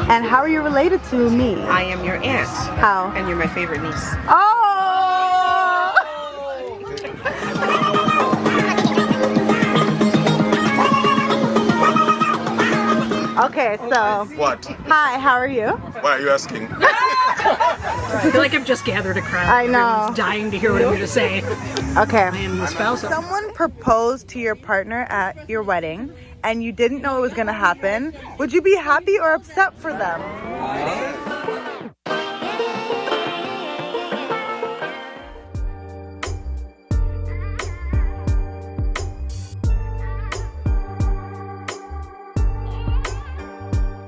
And how are you related to me? I am your aunt. How? And you're my favorite niece. Oh! Okay, so. What? Hi, how are you? Why are you asking? I feel like I've just gathered a crowd. I know. Everyone's dying to hear what I'm going to say. Okay. I am the spouse of... Someone proposed to your partner at your wedding and you didn't know it was going to happen. Would you be happy or upset for them?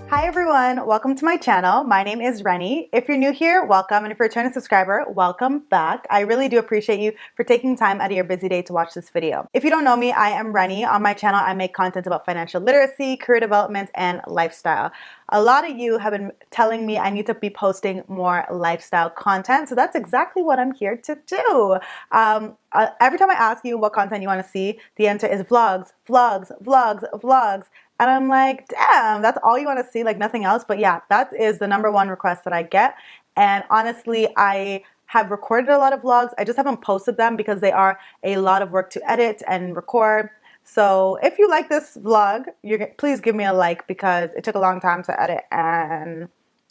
Hi everyone, welcome to my channel. My name is Reni. If you're new here, welcome, and if you're a returning subscriber, welcome back. I really do appreciate you for taking time out of your busy day to watch this video. If you don't know me, I am Reni. On my channel, I make content about financial literacy, career development, and lifestyle. A lot of you have been telling me I need to be posting more lifestyle content, so that's exactly what I'm here to do. Every time I ask you what content you want to see, the answer is vlogs, vlogs, vlogs, vlogs. And I'm like, damn, that's all you want to see, like nothing else. But yeah, that is the #1 request that I get. And honestly, I have recorded a lot of vlogs. I just haven't posted them because they are a lot of work to edit and record. So if you like this vlog, please give me a like because it took a long time to edit, and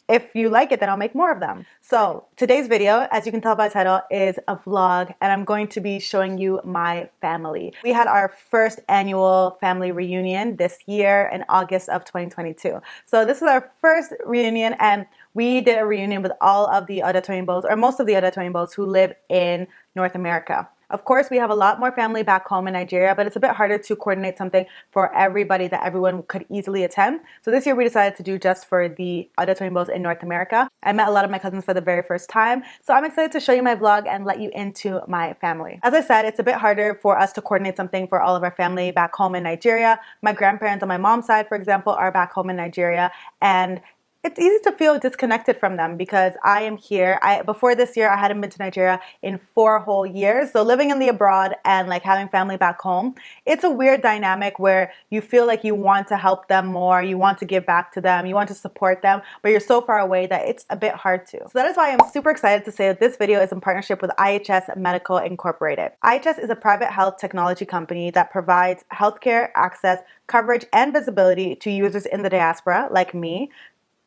if you like it, then I'll make more of them. So today's video, as you can tell by the title, is a vlog, and I'm going to be showing you my family. We had our first annual family reunion this year in August of 2022. So this is our first reunion, and we did a reunion with all of the Odetoyinbos, or most of the Odetoyinbos who live in North America. Of course, we have a lot more family back home in Nigeria, but it's a bit harder to coordinate something for everybody that everyone could easily attend. So this year we decided to do just for the Odetoyinbos in North America. I met a lot of my cousins for the very first time, so I'm excited to show you my vlog and let you into my family. As I said, it's a bit harder for us to coordinate something for all of our family back home in Nigeria. My grandparents on my mom's side, for example, are back home in Nigeria, and it's easy to feel disconnected from them because I am here. Before this year, I hadn't been to Nigeria in 4 whole years. So living in the abroad and like having family back home, it's a weird dynamic where you feel like you want to help them more, you want to give back to them, you want to support them, but you're so far away that it's a bit hard to. So that is why I'm super excited to say that this video is in partnership with IHS Medical Incorporated. IHS is a private health technology company that provides healthcare access, coverage, and visibility to users in the diaspora, like me,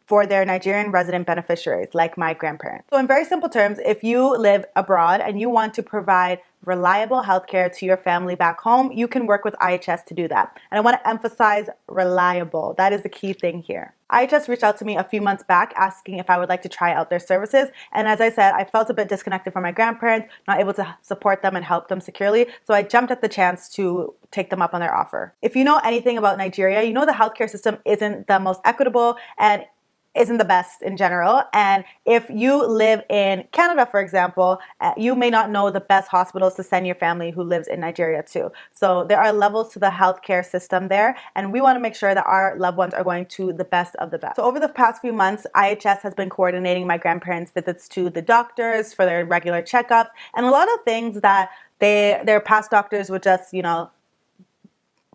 for their Nigerian resident beneficiaries, like my grandparents. So in very simple terms, if you live abroad and you want to provide reliable healthcare to your family back home, you can work with IHS to do that. And I want to emphasize reliable. That is the key thing here. IHS reached out to me a few months back asking if I would like to try out their services. And as I said, I felt a bit disconnected from my grandparents, not able to support them and help them securely. So I jumped at the chance to take them up on their offer. If you know anything about Nigeria, you know the healthcare system isn't the most equitable and isn't the best in general. And if you live in Canada, for example, you may not know the best hospitals to send your family who lives in Nigeria to. So there are levels to the healthcare system there, and we want to make sure that our loved ones are going to the best of the best. So over the past few months, IHS has been coordinating my grandparents' visits to the doctors for their regular checkups, and a lot of things that their past doctors would just,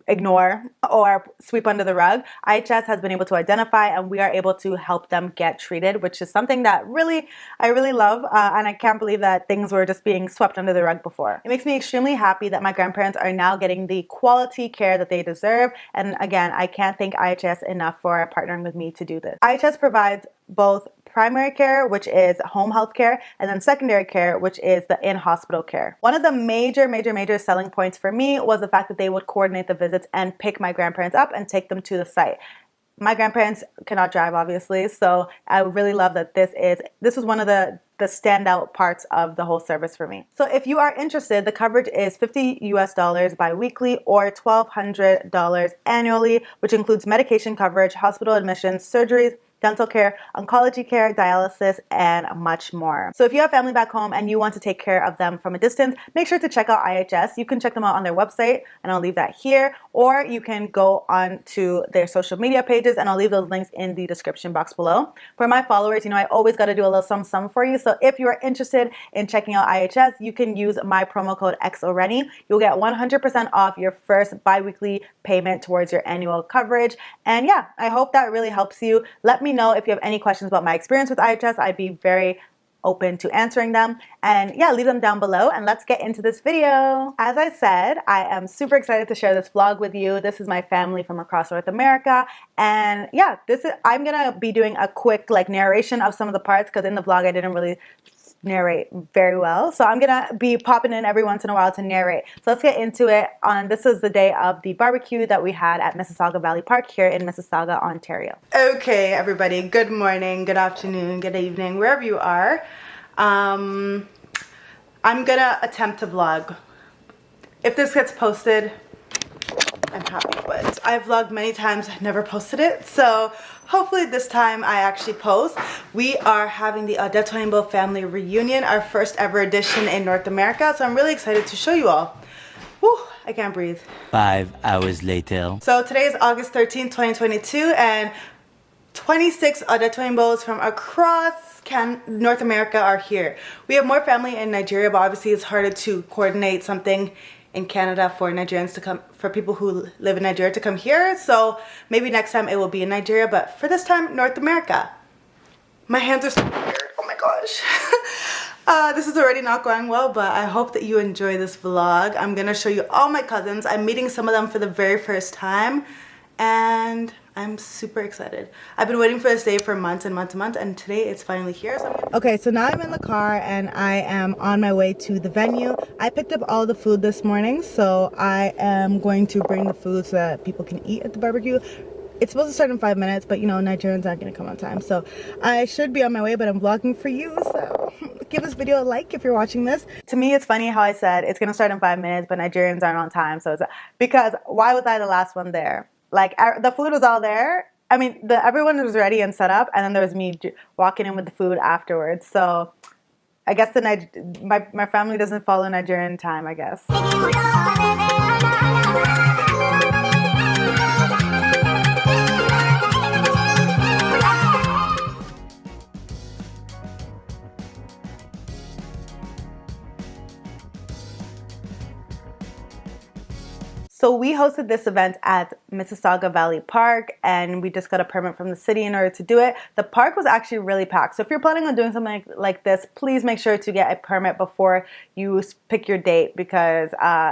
ignore or sweep under the rug, IHS has been able to identify, and we are able to help them get treated, which is something that I really love, and I can't believe that things were just being swept under the rug before. It makes me extremely happy that my grandparents are now getting the quality care that they deserve, and again, I can't thank IHS enough for partnering with me to do this. IHS provides both primary care, which is home health care, and then secondary care, which is the in-hospital care. One of the major selling points for me was the fact that they would coordinate the visits and pick my grandparents up and take them to the site. My grandparents cannot drive, obviously, so I really love that this was one of the standout parts of the whole service for me. So if you are interested, the coverage is $50 US bi-weekly or $1,200 annually, which includes medication coverage, hospital admissions, surgeries, dental care, oncology care, dialysis, and much more. So if you have family back home and you want to take care of them from a distance, make sure to check out IHS. You can check them out on their website, and I'll leave that here, or you can go on to their social media pages, and I'll leave those links in the description box below. For my followers, I always got to do a little sum for you. So if you are interested in checking out IHS, you can use my promo code XORENI. You'll get 100% off your first bi-weekly payment towards your annual coverage. And yeah, I hope that really helps you. Let me know if you have any questions about my experience with IHS. I'd be very open to answering them. And yeah, leave them down below and let's get into this video. As I said, I am super excited to share this vlog with you. This is my family from across North America. And yeah, I'm gonna be doing a quick narration of some of the parts because in the vlog I didn't really narrate very well. So I'm gonna be popping in every once in a while to narrate. So let's get into it. This is the day of the barbecue that we had at Mississauga Valley Park here in Mississauga, Ontario. Okay, everybody, good morning, good afternoon, good evening, wherever you are. I'm gonna attempt to vlog. If this gets posted, I'm happy, but I've vlogged many times, never posted it, so hopefully this time I actually post. We are having the Odetoyinbos family reunion, our first ever edition in North America, so I'm really excited to show you all. Whew, I can't breathe. 5 hours later. So today is August 13th, 2022, and 26 Odetoyinbos from across North America are here. We have more family in Nigeria, but obviously it's harder to coordinate something in Canada for Nigerians to come, for people who live in Nigeria to come here. So maybe next time it will be in Nigeria, but for this time, North America. My hands are so weird. Oh my gosh. This is already not going well, but I hope that you enjoy this vlog. I'm gonna show you all my cousins. I'm meeting some of them for the very first time, and I'm super excited. I've been waiting for this day for months and months and months, and today it's finally here. Okay, so now I'm in the car and I am on my way to the venue. I picked up all the food this morning, so I am going to bring the food so that people can eat at the barbecue. It's supposed to start in 5 minutes, but you know, Nigerians aren't gonna come on time. So I should be on my way, but I'm vlogging for you, so give this video a like if you're watching this. To me, it's funny how I said it's gonna start in 5 minutes, but Nigerians aren't on time. So it's because why was I the last one there? The food was all there. I mean, everyone was ready and set up, and then there was me walking in with the food afterwards. So I guess my family doesn't follow Nigerian time, I guess. So we hosted this event at Mississauga Valley Park, and we just got a permit from the city in order to do it. The park was actually really packed. So if you're planning on doing something like this, please make sure to get a permit before you pick your date, because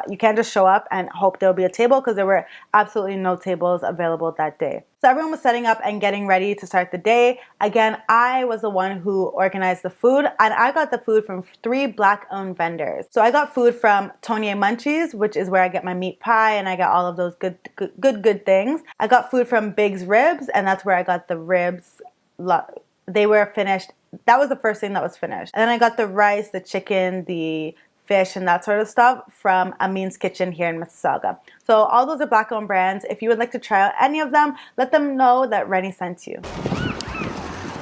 you can't just show up and hope there'll be a table, because there were absolutely no tables available that day. So everyone was setting up and getting ready to start the day. Again, I was the one who organized the food, and I got the food from 3 Black-owned vendors. So I got food from Tony Munchies, which is where I get my meat pie, and I got all of those good things. I got food from Big's Ribs, and that's where I got the ribs. They were finished. That was the first thing that was finished. And then I got the rice, the chicken, the fish, and that sort of stuff from Amin's Kitchen here in Mississauga. So all those are Black-owned brands. If you would like to try out any of them, let them know that Reni sent you.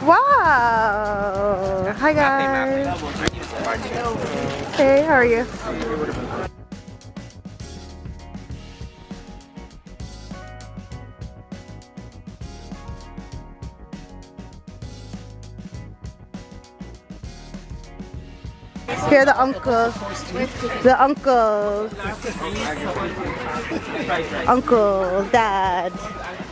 Wow! Hi guys. Hey, how are you? Here are the uncles. The uncles. Uncle, Dad.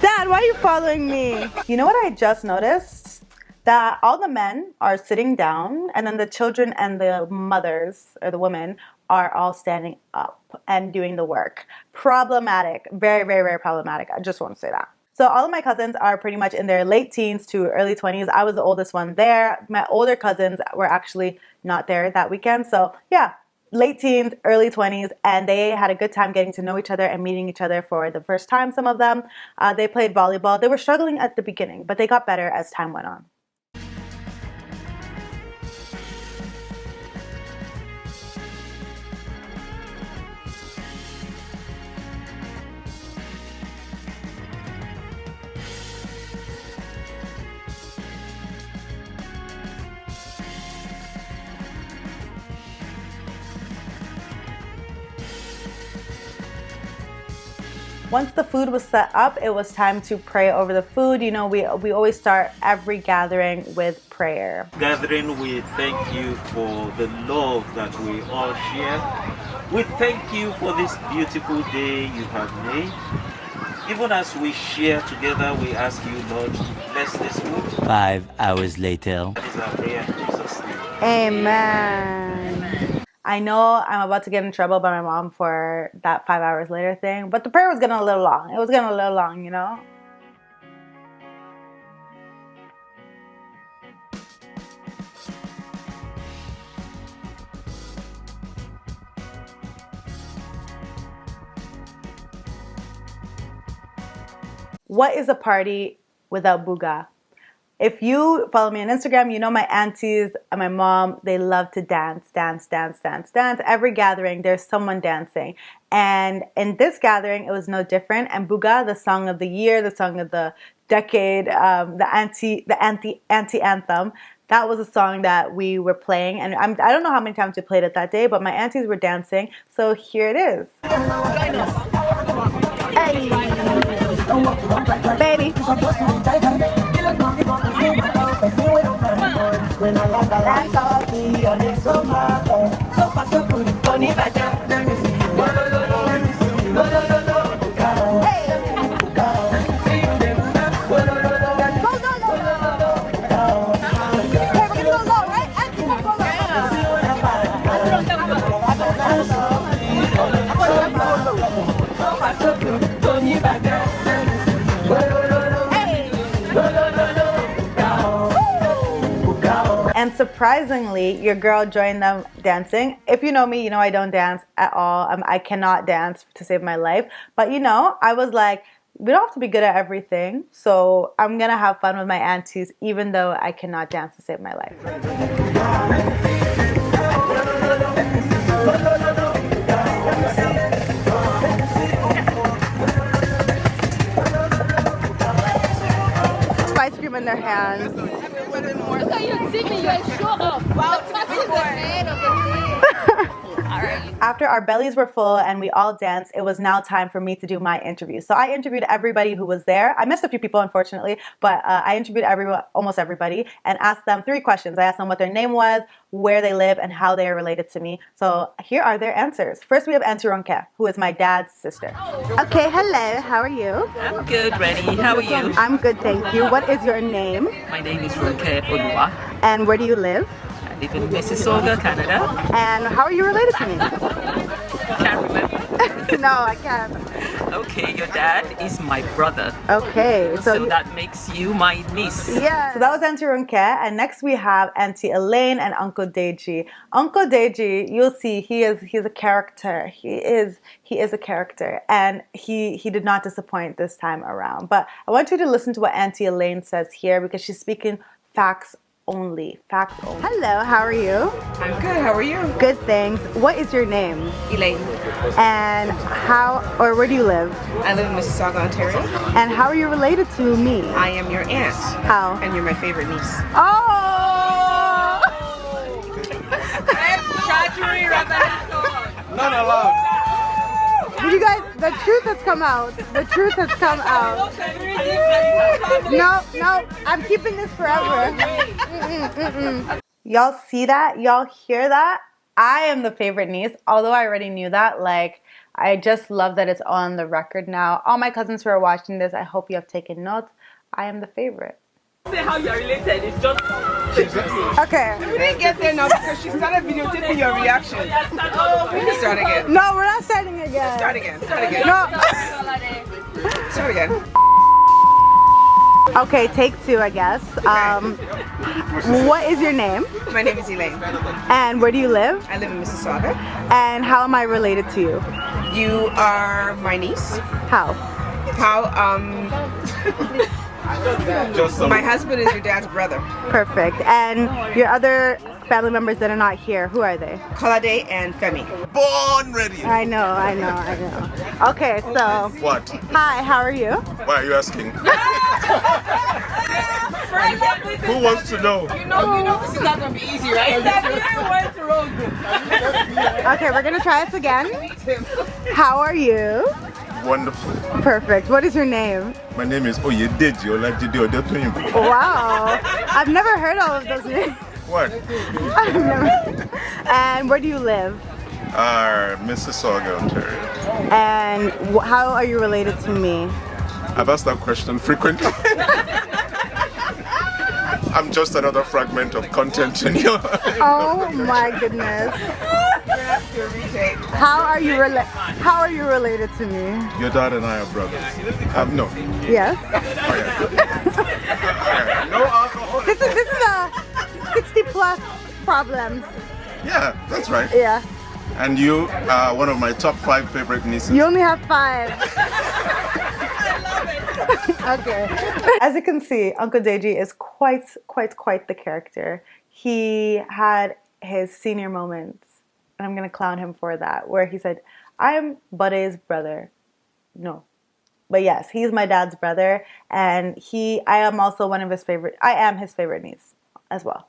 Dad, why are you following me? You know what I just noticed? That all the men are sitting down, and then the children and the mothers, or the women, are all standing up and doing the work. Problematic. Very, very, very problematic. I just want to say that. So all of my cousins are pretty much in their late teens to early 20s. I was the oldest one there. My older cousins were actually not there that weekend. So yeah, late teens, early 20s, and they had a good time getting to know each other and meeting each other for the first time, some of them. They played volleyball. They were struggling at the beginning, but they got better as time went on. Once the food was set up, it was time to pray over the food. You know, we always start every gathering with prayer. Gathering, we thank you for the love that we all share. We thank you for this beautiful day you have made. Even as we share together, we ask you, Lord, to bless this food. 5 hours later. That is our prayer in Jesus' name. Amen. I know I'm about to get in trouble by my mom for that 5 hours later thing, but the prayer was getting a little long. It was getting a little long, you know? What is a party without booga? If you follow me on Instagram, you know my aunties and my mom, they love to dance. Every gathering, there's someone dancing. And in this gathering, it was no different. And booga, the song of the year, the song of the decade, the anti-anthem, that was a song that we were playing. And I don't know how many times we played it that day, but my aunties were dancing. So here it is. Hey. Baby. And surprisingly, your girl joined them dancing. If you know me, you know I don't dance at all. I cannot dance to save my life. But you know, I was like, we don't have to be good at everything. So I'm going to have fun with my aunties, even though I cannot dance to save my life. Ice cream in their hands. Look at you singing, you're sure of. Wow, After our bellies were full and we all danced, it was now time for me to do my interview. So I interviewed everybody who was there. I missed a few people, unfortunately, but I interviewed almost everybody, and asked them 3 questions. I asked them what their name was, where they live, and how they are related to me. So here are their answers. First, we have Auntie Ronke, who is my dad's sister. Okay, hello. How are you? I'm good, Reni. How are you? I'm good, thank you. What is your name? My name is Ronke Olua. And where do you live? I live in Mississauga, Canada. And how are you related to me? Can't remember. No, I can't. Okay, your dad is my brother. Okay, So that makes you my niece. yeah. So that was Auntie Ronke, and next we have Auntie Elaine and Uncle Deji. Uncle Deji, you'll see, he's a character. He is a character, and he did not disappoint this time around. But I want you to listen to what Auntie Elaine says here, because she's speaking facts only. Facts only. Hello, how are you? I'm good. How are you? Good, thanks. What is your name? Elaine. And where do you live? I live in Mississauga, Ontario. And how are you related to me? I am your aunt. How? And you're my favorite niece. Oh! Not allowed. You guys, the truth has come out. The truth has come out. No, I'm keeping this forever. Y'all see that? Y'all hear that? I am the favorite niece, although I already knew that. Like, I just love that it's on the record now. All my cousins who are watching this, I hope you have taken notes. I am the favorite. Say how you're related. It's just. Okay. We didn't get there now because she started videotaping your reaction. We can start again. No, we're not starting again. Start again. Start again. No. Start again. Okay, take 2, I guess. What is your name? My name is Elaine. And where do you live? I live in Mississauga. And how am I related to you? You are my niece. How? My husband is your dad's brother. Perfect. And your other family members that are not here, who are they? Kolade and Femi. Born ready. I know. Okay, so. What? Hi, how are you? Why are you asking? Who wants to know? You know this is not going to be easy, right? Okay, we're gonna try this again. How are you? Wonderful. Perfect. What is your name? My name is Odetoyinbos. Wow. I've never heard all of those names. What? I've never. And where do you live? Mississauga, Ontario. And how are you related to me? I've asked that question frequently. I'm just another fragment of content in your. Oh my goodness. How are you related to me? Your dad and I are brothers. No. Yes. Oh, yeah. No alcohol. This is a 60 plus problems. Yeah, that's right. Yeah. And you are one of my top 5 favorite nieces. You only have 5. Okay. As you can see, Uncle Deji is quite the character. He had his senior moments, and I'm gonna clown him for that, where he said, "I'm Buddy's brother." No, but yes, he's my dad's brother, and I am also one of his favorite. I am his favorite niece as well.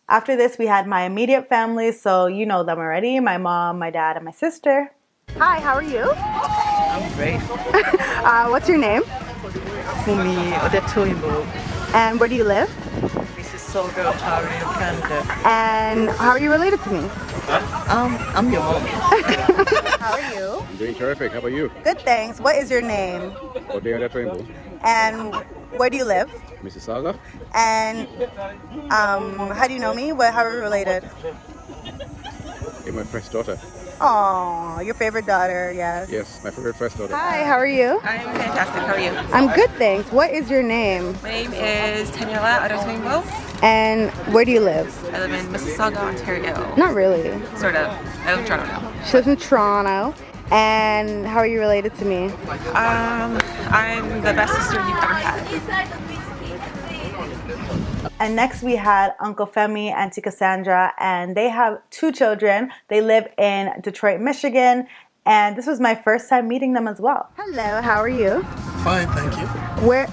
After this, we had my immediate family, so you know them already: my mom, my dad, and my sister. Hi, how are you? I'm great. What's your name? Fumi Odetoyinbos, And where do you live? Mississauga, Ontario, Canada. And how are you related to me? I'm your mom. How are you? I'm doing terrific. How about you? Good, thanks. What is your name? Odetoyinbos, And where do you live? Mississauga. And how do you know me? How are we related? You're my first daughter. Oh, your favorite daughter, yes. Yes, my favorite first daughter. Hi, how are you? I'm fantastic. How are you? I'm good, thanks. What is your name? My name is Daniela Odetoyinbos. And where do you live? I live in Mississauga, Ontario. Not really. Sort of. I live in Toronto now. She lives in Toronto. And how are you related to me? I'm the best sister you've ever had. And next we had Uncle Femi, Auntie Cassandra, and they have 2 children. They live in Detroit, Michigan, and this was my first time meeting them as well. Hello, how are you? Fine, thank you.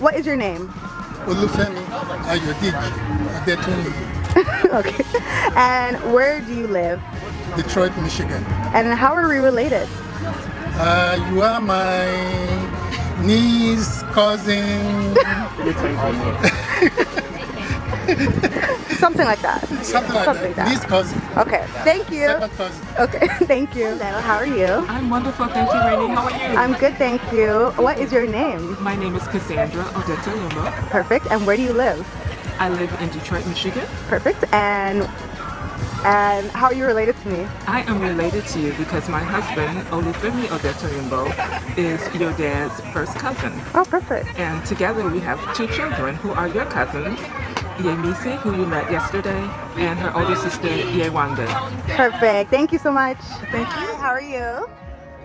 What is your name? Olufemi Ayodiji Odetoyinbo. Okay. And where do you live? Detroit, Michigan. And how are we related? You are my niece, cousin. Something like that. Something like that. Niece, cousin. Okay, thank you. Second cousin. Okay, thank you. Hello, how are you? I'm wonderful, thank you, Reni. How are you? I'm good, thank you. What is your name? My name is Cassandra Odetoyinbos. Perfect. And where do you live? I live in Detroit, Michigan. Perfect. And how are you related to me? I am related to you because my husband, Olufemi Odetoyinbos, is your dad's first cousin. Oh, perfect. And together we have 2 children who are your cousins, Yemisi, who you met yesterday, and her older sister, Yewande. Perfect. Thank you so much. Thank you. How are you?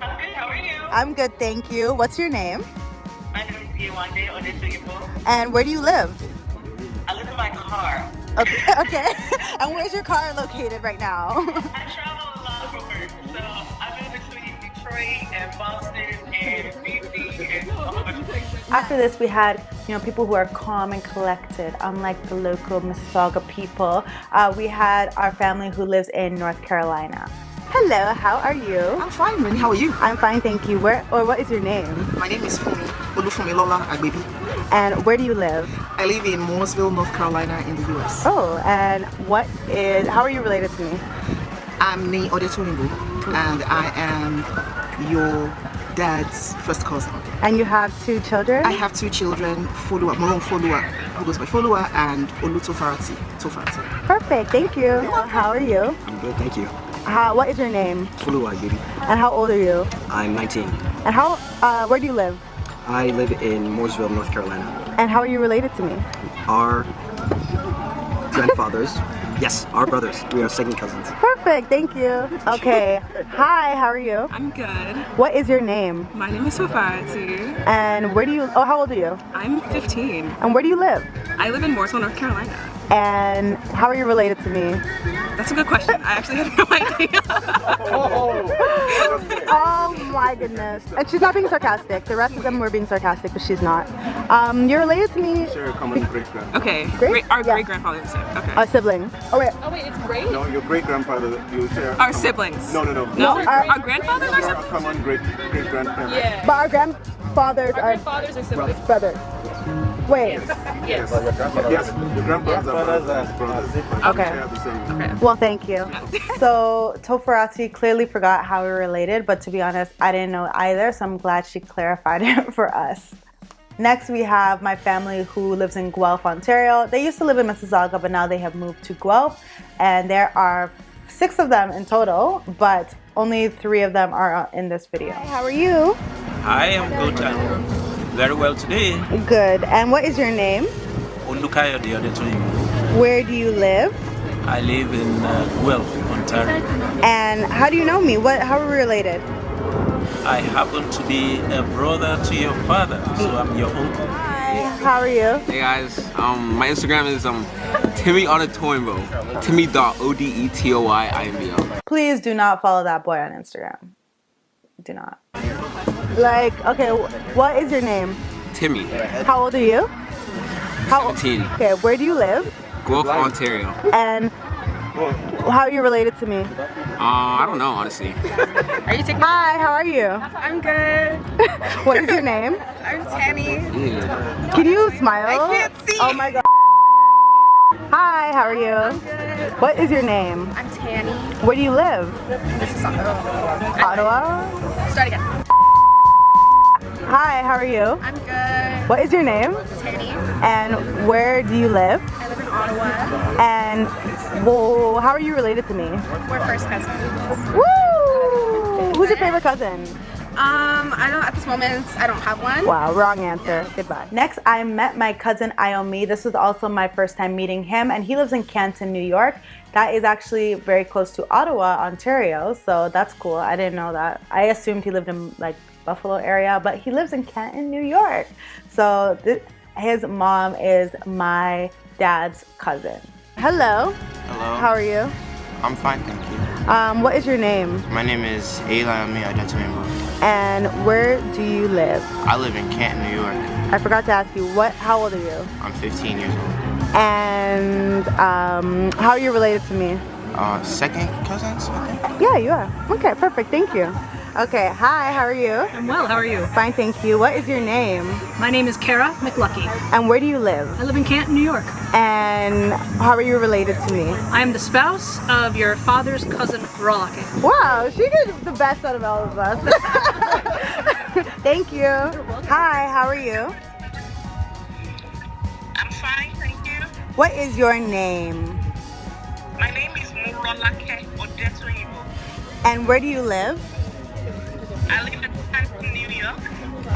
I'm good, how are you? I'm good, thank you. What's your name? My name is Yewande Odetoyinbos. And where do you live? I live in my car. Okay. Okay. And where's your car located right now? I travel a lot for work, so I live between Detroit and Boston and DC and a whole bunch of places. After this, we had people who are calm and collected, unlike the local Mississauga people. We had our family who lives in North Carolina. Hello, how are you? I'm fine, Reni. How are you? I'm fine, thank you. What is your name? My name is Fumi Olufumilola Agbebi. And where do you live? I live in Mooresville, North Carolina in the US. Oh, and how are you related to me? I'm Reni Odetoyinbo, and I am your dad's first cousin. And you have 2 children? I have 2 children, Moron Folua, who goes by Folua, and Olutofarati. Perfect, thank you. How are you? I'm good, thank you. What is your name? Fulua, baby. And how old are you? I'm 19. And where do you live? I live in Mooresville, North Carolina. And how are you related to me? Our grandfathers, yes, our brothers. We are second cousins. Perfect, thank you. Okay, hi, how are you? I'm good. What is your name? My name is Afterparty. And how old are you? I'm 15. And where do you live? I live in Mooresville, North Carolina. And how are you related to me? That's a good question. I actually have no idea. Oh my goodness. And she's not being sarcastic. The rest of them were being sarcastic, but she's not. You're related to me. Sure, common great-grandfather. Okay. Our great-grandfather is okay. A sibling. Oh wait, it's great? No, your great-grandfather, you share. Our siblings. No. Our grandfathers are siblings? Common great-grandparents. Yeah. but our grandfathers are siblings. brothers. Wait. Yes. Yes, your grandfathers are brothers. Okay. Well, thank you. So Tofarati clearly forgot how we were related, but to be honest, I didn't know either, so I'm glad she clarified it for us. Next, we have my family who lives in Guelph, Ontario. They used to live in Mississauga, but now they have moved to Guelph. And there are 6 of them in total, but only 3 of them are in this video. Hi, how are you? I am good and very well today. Good. And what is your name? Odetoyinbos, the Odetoyinbos. Where do you live? I live in Guelph, Ontario. And how do you know me? How are we related? I happen to be a brother to your father, so I'm your uncle. Hi, how are you? Hey guys, my Instagram is Timmy Odetoyinbos. Timmy.odetoyinbo. Please do not follow that boy on Instagram. Do not. Like, okay, what is your name? Timmy. How old are you? 17. Okay, where do you live? Guelph, Ontario. And how are you related to me? I don't know, honestly. Are you taking? Hi, how are you? I'm good. What is your name? I'm Tammy. Can you smile? I can't see. Oh my god. Hi, how are you? I'm good. What is your name? I'm Tanny. Where do you live? Mississauga. Ottawa? Start again. Hi, how are you? I'm good. What is your name? Tanny. And where do you live? I live in Ottawa. And well, how are you related to me? We're first cousins. Woo! Who's your favorite cousin? I don't, at this moment, I don't have one. Wow, wrong answer. Goodbye. Next, I met my cousin Iomi. This was also my first time meeting him, and he lives in Canton, New York. That is actually very close to Ottawa, Ontario, so that's cool. I didn't know that. I assumed he lived in like Buffalo area, but he lives in Canton, New York. So his mom is my dad's cousin. Hello. Hello. How are you? I'm fine, thank you. What is your name? My name is Odetoyinbos. And where do you live? I live in Canton, New York. I forgot to ask you, how old are you? I'm 15 years old. And how are you related to me? Second cousins, I think. Yeah, you are. Okay, perfect, thank you. Okay, hi, how are you? I'm well, how are you? Fine, thank you. What is your name? My name is Kara McLucky. And where do you live? I live in Canton, New York. And how are you related to me? I am the spouse of your father's cousin, Rolake. Wow, she did the best out of all of us. Thank you. Hi, how are you? I'm fine, thank you. What is your name? My name is Morolake Odetoyinbos. And where do you live? I live in Canton, New York.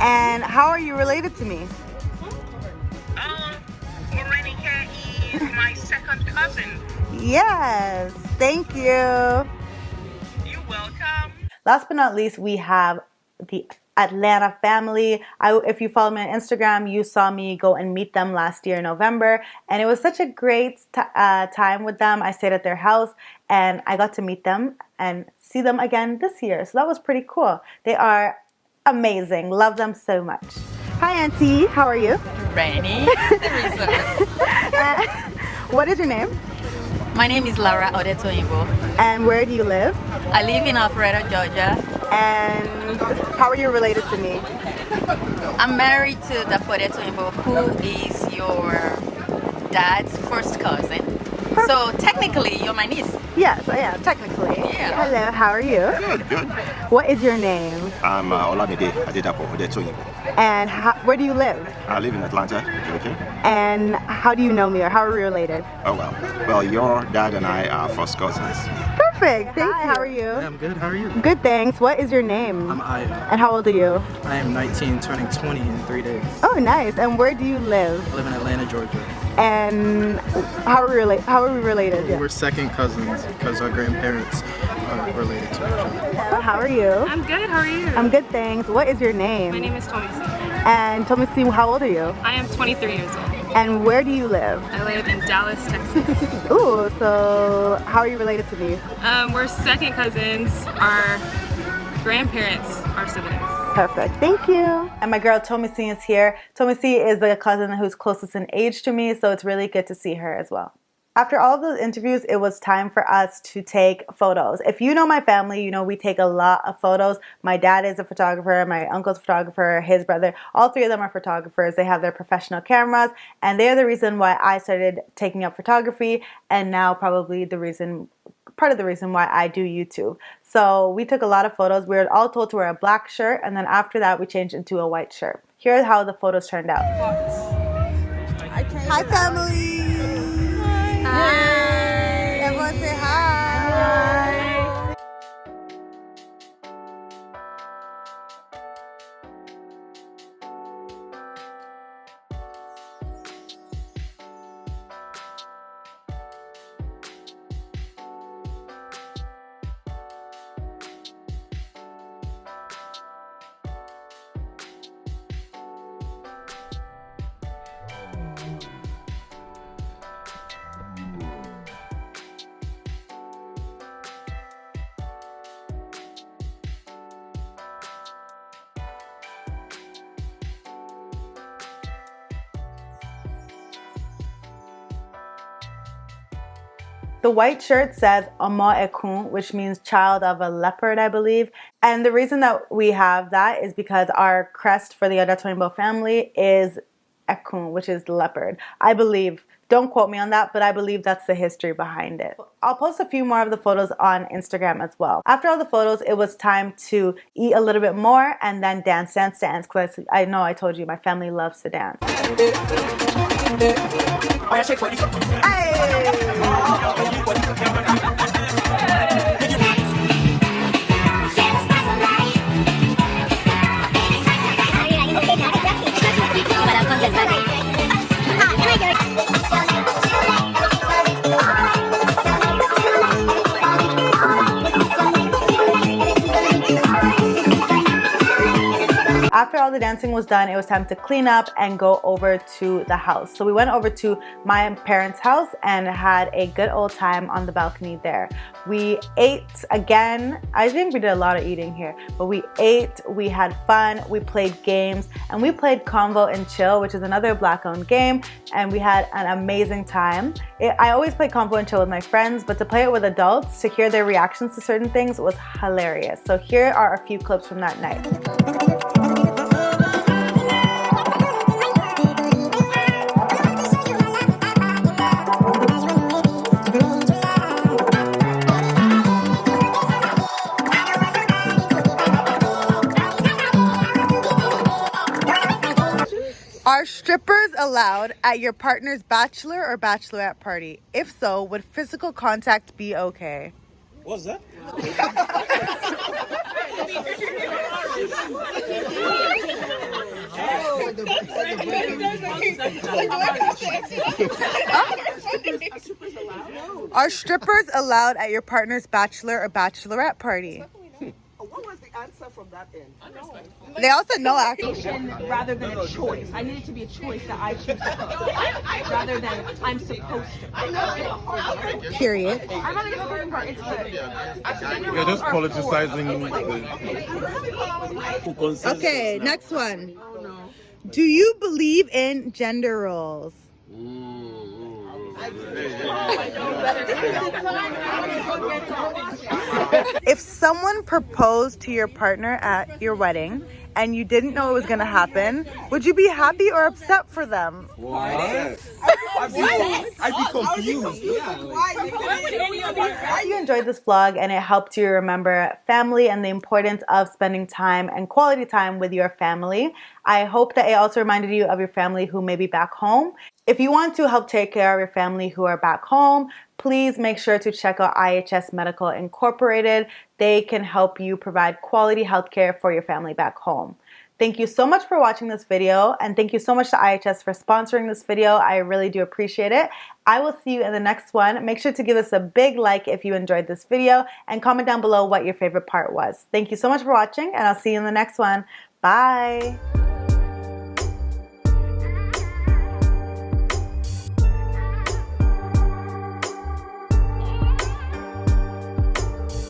And how are you related to me? Reni is my second cousin. Yes, thank you. You're welcome. Last but not least, we have the Atlanta family. If you follow me on Instagram, you saw me go and meet them last year in November, and it was such a great time with them. I stayed at their house, and I got to meet them and see them again this year, so that was pretty cool. They are amazing. Love them so much. Hi, Auntie. How are you? Reni. What is your name? My name is Laura Odetoyinbos. And where do you live? I live in Alpharetta, Georgia. And how are you related to me? I'm married to the Odetoyinbos, who is your dad's first cousin. So technically, you're my niece. Yes, I am, technically. Yeah. Hello, how are you? Good, good. What is your name? I'm Olamide Odetoyinbos. And where do you live? I live in Atlanta, Georgia. And how do you know me, or how are we related? Oh, well. Well, your dad and I are first cousins. Perfect, thank you. How are you? I'm good, how are you? Good, thanks. What is your name? I'm Aya. And how old are you? I am 19, turning 20 in 3 days. Oh, nice. And where do you live? I live in Atlanta, Georgia. And how are we related? Yeah. We're second cousins because our grandparents are related to each other. Hello, how are you? I'm good, how are you? I'm good, thanks. What is your name? My name is Tomisi. And Tomisi, how old are you? I am 23 years old. And where do you live? I live in Dallas, Texas. Ooh, so how are you related to me? We're second cousins. Our grandparents are siblings. Perfect, thank you. And my girl Tomisi is here. Tomisi is the cousin who's closest in age to me, so it's really good to see her as well. After all of those interviews, it was time for us to take photos. If you know my family, you know we take a lot of photos. My dad is a photographer, my uncle's a photographer, his brother, all 3 of them are photographers. They have their professional cameras, and they're the reason why I started taking up photography, and now probably part of the reason why I do YouTube. So we took a lot of photos. We were all told to wear a black shirt, and then after that we changed into a white shirt. Here's how the photos turned out. Hi family! Hi! Everyone say hi! The white shirt says Ama Ekun, which means child of a leopard, I believe. And the reason that we have that is because our crest for the Odetoyinbos family is Ekun, which is leopard. I believe, don't quote me on that, but I believe that's the history behind it. I'll post a few more of the photos on Instagram as well. After all the photos, it was time to eat a little bit more and then dance, because I know I told you my family loves to dance. After all the dancing was done, it was time to clean up and go over to the house. So we went over to my parents' house and had a good old time on the balcony there. We ate again. I think we did a lot of eating here, but we ate, we had fun, we played games, and we played Convo and Chill, which is another Black-owned game, and we had an amazing time. I always play Convo and Chill with my friends, but to play it with adults, to hear their reactions to certain things was hilarious. So here are a few clips from that night. Are strippers allowed at your partner's bachelor or bachelorette party? If so, would physical contact be okay? What's that? Are strippers allowed at your partner's bachelor or bachelorette party? What was the answer from that end? They all said no, actually. Rather than a choice. I need it to be a choice that I choose to cook. Rather than I'm supposed to. Period. I'm not the cooking part. It's You're just politicizing the... Okay, next one. Do you believe in gender roles? If someone proposed to your partner at your wedding and you didn't know it was going to happen, would you be happy or upset for them? What? I'd be confused. I hope you enjoyed this vlog and it helped you remember family and the importance of spending time and quality time with your family. I hope that it also reminded you of your family who may be back home. If you want to help take care of your family who are back home, please make sure to check out IHS Medical Incorporated. They can help you provide quality healthcare for your family back home. Thank you so much for watching this video, and thank you so much to IHS for sponsoring this video. I really do appreciate it. I will see you in the next one. Make sure to give us a big like if you enjoyed this video and comment down below what your favorite part was. Thank you so much for watching, and I'll see you in the next one. Bye.